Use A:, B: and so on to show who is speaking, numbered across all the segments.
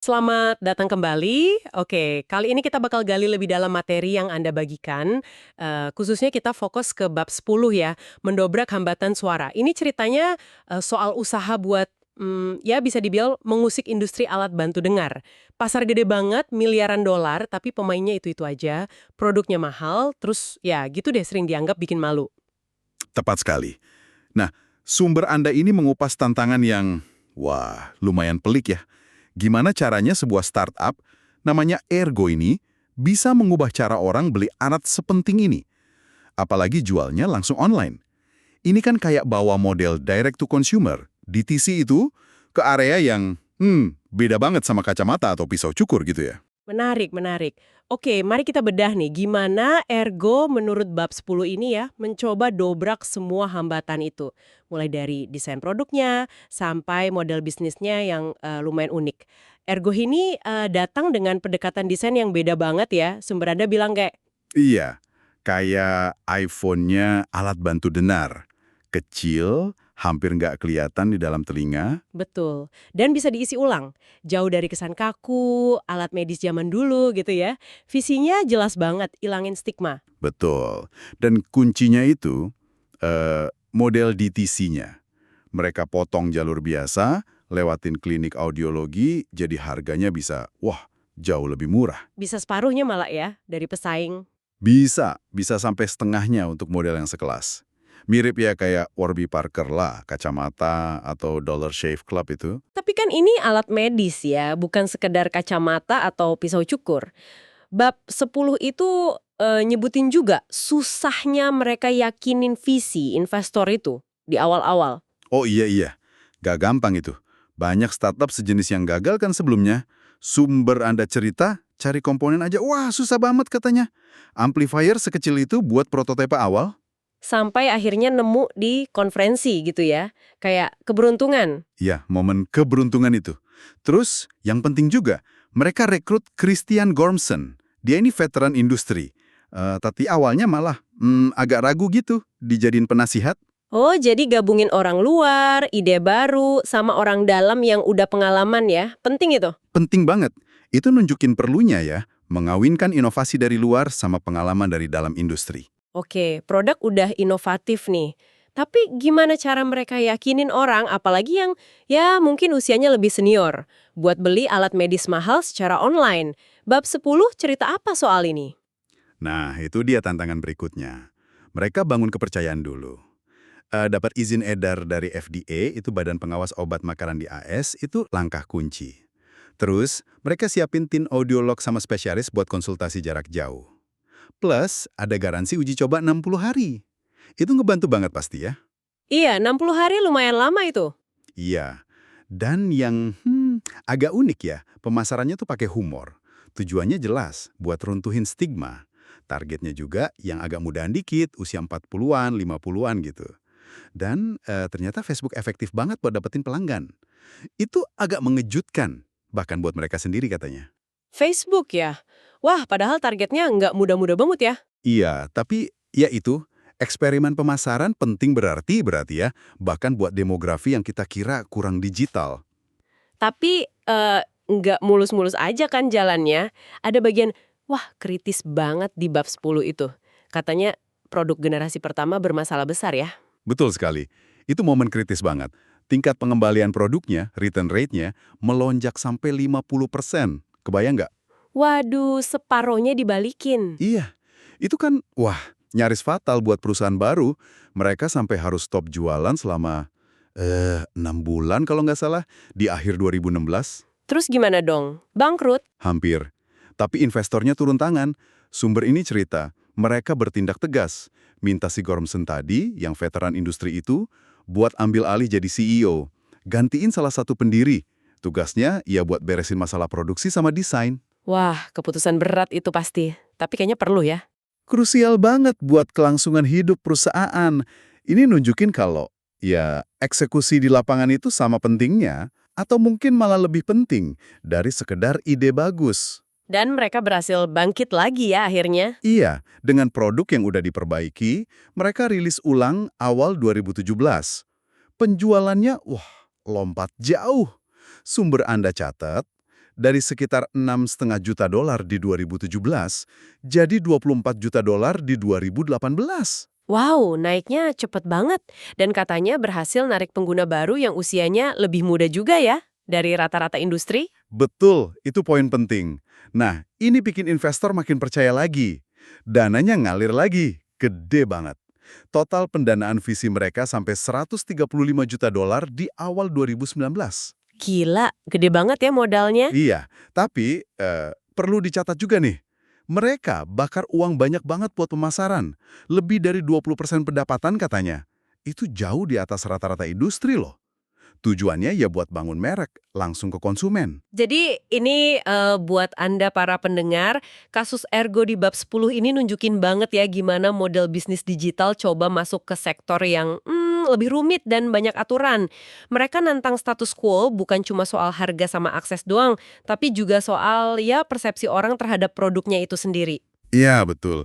A: Selamat datang kembali. Oke, kali ini kita bakal gali lebih dalam materi yang Anda bagikan. Khususnya kita fokus ke bab 10 ya, mendobrak hambatan suara. Ini ceritanya soal usaha buat, ya bisa dibilang mengusik industri alat bantu dengar. Pasar gede banget, miliaran dolar, tapi pemainnya itu-itu aja. Produknya mahal, terus ya gitu deh sering dianggap bikin malu.
B: Tepat sekali. Nah, sumber Anda ini mengupas tantangan yang, wah, lumayan pelik ya. Gimana caranya sebuah startup, namanya Ergo ini, bisa mengubah cara orang beli alat sepenting ini? Apalagi jualnya langsung online. Ini kan kayak bawa model direct to consumer, DTC itu, ke area yang, beda banget sama kacamata atau pisau cukur gitu ya.
A: Menarik, menarik. Oke, mari kita bedah nih, gimana Ergo menurut bab 10 ini ya, mencoba dobrak semua hambatan itu. Mulai dari desain produknya, sampai model bisnisnya yang lumayan unik. Ergo ini datang dengan pendekatan desain yang beda banget ya, sumber Anda bilang kayak,
B: Iya, kayak iPhone-nya alat bantu dengar. Kecil, hampir nggak kelihatan di dalam telinga.
A: betul, dan bisa diisi ulang. Jauh dari kesan kaku, alat medis zaman dulu gitu ya. Visinya jelas banget, ilangin stigma.
B: Betul. Dan kuncinya itu, model DTC-nya. Mereka potong jalur biasa, lewatin klinik audiologi, jadi harganya bisa, wah, jauh lebih murah.
A: Bisa separuhnya malah ya, dari pesaing.
B: Bisa sampai setengahnya untuk model yang sekelas. Mirip ya kayak Warby Parker lah, kacamata atau Dollar Shave Club itu.
A: Tapi kan ini alat medis ya, bukan sekedar kacamata atau pisau cukur. Bab 10 itu nyebutin juga susahnya mereka yakinin visi investor itu di awal-awal.
B: Oh iya, gak gampang itu. Banyak startup sejenis yang gagal kan sebelumnya. Sumber Anda cerita, cari komponen aja, wah susah banget katanya. Amplifier sekecil itu buat prototipe awal?
A: Sampai akhirnya nemu di konferensi gitu ya. Kayak keberuntungan.
B: Ya, momen keberuntungan itu. Terus, yang penting juga, mereka rekrut Christian Gormson. Dia ini veteran industri. Tapi awalnya malah agak ragu gitu, dijadiin penasihat.
A: Oh, jadi gabungin orang luar, ide baru, sama orang dalam yang udah pengalaman ya. Penting itu.
B: Penting banget. Itu nunjukin perlunya ya, mengawinkan inovasi dari luar sama pengalaman dari dalam industri.
A: Oke, produk udah inovatif nih. Tapi gimana cara mereka yakinin orang, apalagi yang ya mungkin usianya lebih senior, buat beli alat medis mahal secara online? Bab 10 cerita apa soal ini?
B: Nah, itu dia tantangan berikutnya. Mereka bangun kepercayaan dulu. Dapat izin edar dari FDA, itu Badan Pengawas Obat Makanan di AS, itu langkah kunci. Terus, mereka siapin tim audiolog sama spesialis buat konsultasi jarak jauh. Plus, ada garansi uji coba 60 hari. Itu ngebantu banget pasti ya?
A: Iya, 60 hari lumayan lama itu.
B: Iya. Dan yang agak unik ya, pemasarannya tuh pakai humor. Tujuannya jelas, buat runtuhin stigma. Targetnya juga yang agak mudahan dikit, usia 40-an, 50-an gitu. Dan ternyata Facebook efektif banget buat dapetin pelanggan. Itu agak mengejutkan, bahkan buat mereka sendiri katanya.
A: Facebook ya? Wah, padahal targetnya nggak muda-muda banget ya.
B: Iya, tapi ya itu, eksperimen pemasaran penting berarti ya, bahkan buat demografi yang kita kira kurang digital.
A: Tapi nggak mulus-mulus aja kan jalannya. Ada bagian, wah kritis banget di bab 10 itu. Katanya produk generasi pertama bermasalah besar ya.
B: Betul sekali. Itu momen kritis banget. Tingkat pengembalian produknya, return rate-nya, melonjak sampai 50%. Kebayang nggak?
A: Waduh, separohnya dibalikin.
B: Iya. Itu kan, wah, nyaris fatal buat perusahaan baru. Mereka sampai harus stop jualan selama 6 bulan kalau nggak salah, di akhir 2016.
A: Terus gimana dong? Bangkrut?
B: Hampir. Tapi investornya turun tangan. Sumber ini cerita, mereka bertindak tegas. Minta si Gormson tadi, yang veteran industri itu, buat ambil alih jadi CEO. Gantiin salah satu pendiri. Tugasnya, ia buat beresin masalah produksi sama desain.
A: Wah, keputusan berat itu pasti. Tapi kayaknya perlu ya.
B: Krusial banget buat kelangsungan hidup perusahaan. Ini nunjukin kalau, ya, eksekusi di lapangan itu sama pentingnya, atau mungkin malah lebih penting dari sekedar ide bagus.
A: Dan mereka berhasil bangkit lagi ya akhirnya.
B: Iya, dengan produk yang udah diperbaiki, mereka rilis ulang awal 2017. Penjualannya, wah, lompat jauh. Sumber Anda catat, Dari sekitar 6,5 juta dolar di 2017, jadi 24 juta dolar di 2018.
A: Wow, naiknya cepet banget. Dan katanya berhasil narik pengguna baru yang usianya lebih muda juga ya, dari rata-rata industri.
B: Betul, itu poin penting. Nah, ini bikin investor makin percaya lagi. Dananya ngalir lagi, gede banget. Total pendanaan visi mereka sampai 135 juta dolar di awal 2019.
A: Gila, gede banget ya modalnya.
B: Iya, tapi perlu dicatat juga nih. Mereka bakar uang banyak banget buat pemasaran. Lebih dari 20% pendapatan katanya. Itu jauh di atas rata-rata industri loh. Tujuannya ya buat bangun merek, langsung ke konsumen.
A: Jadi ini buat Anda para pendengar, kasus Ergo di bab 10 ini nunjukin banget ya gimana model bisnis digital coba masuk ke sektor yang lebih rumit dan banyak aturan. Mereka nantang status quo bukan cuma soal harga sama akses doang, tapi juga soal ya persepsi orang terhadap produknya itu sendiri.
B: Iya, betul.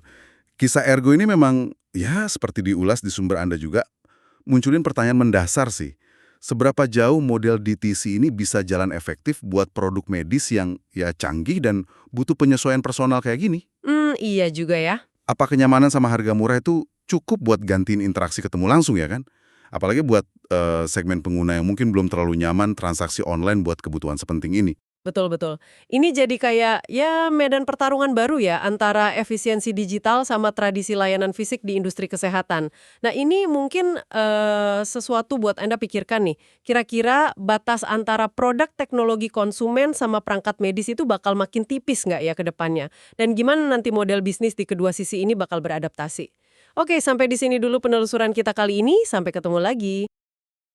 B: Kisah Ergo ini memang, ya seperti diulas di sumber Anda juga, munculin pertanyaan mendasar sih. Seberapa jauh model DTC ini bisa jalan efektif buat produk medis yang ya canggih dan butuh penyesuaian personal kayak gini?
A: Iya juga ya.
B: Apa kenyamanan sama harga murah itu cukup buat gantiin interaksi ketemu langsung ya kan? Apalagi buat segmen pengguna yang mungkin belum terlalu nyaman transaksi online buat kebutuhan sepenting ini.
A: Betul-betul. Ini jadi kayak ya medan pertarungan baru ya antara efisiensi digital sama tradisi layanan fisik di industri kesehatan. Nah ini mungkin sesuatu buat Anda pikirkan nih. Kira-kira batas antara produk teknologi konsumen sama perangkat medis itu bakal makin tipis nggak ya ke depannya? Dan gimana nanti model bisnis di kedua sisi ini bakal beradaptasi? Oke, sampai di sini dulu penelusuran kita kali ini. Sampai ketemu lagi.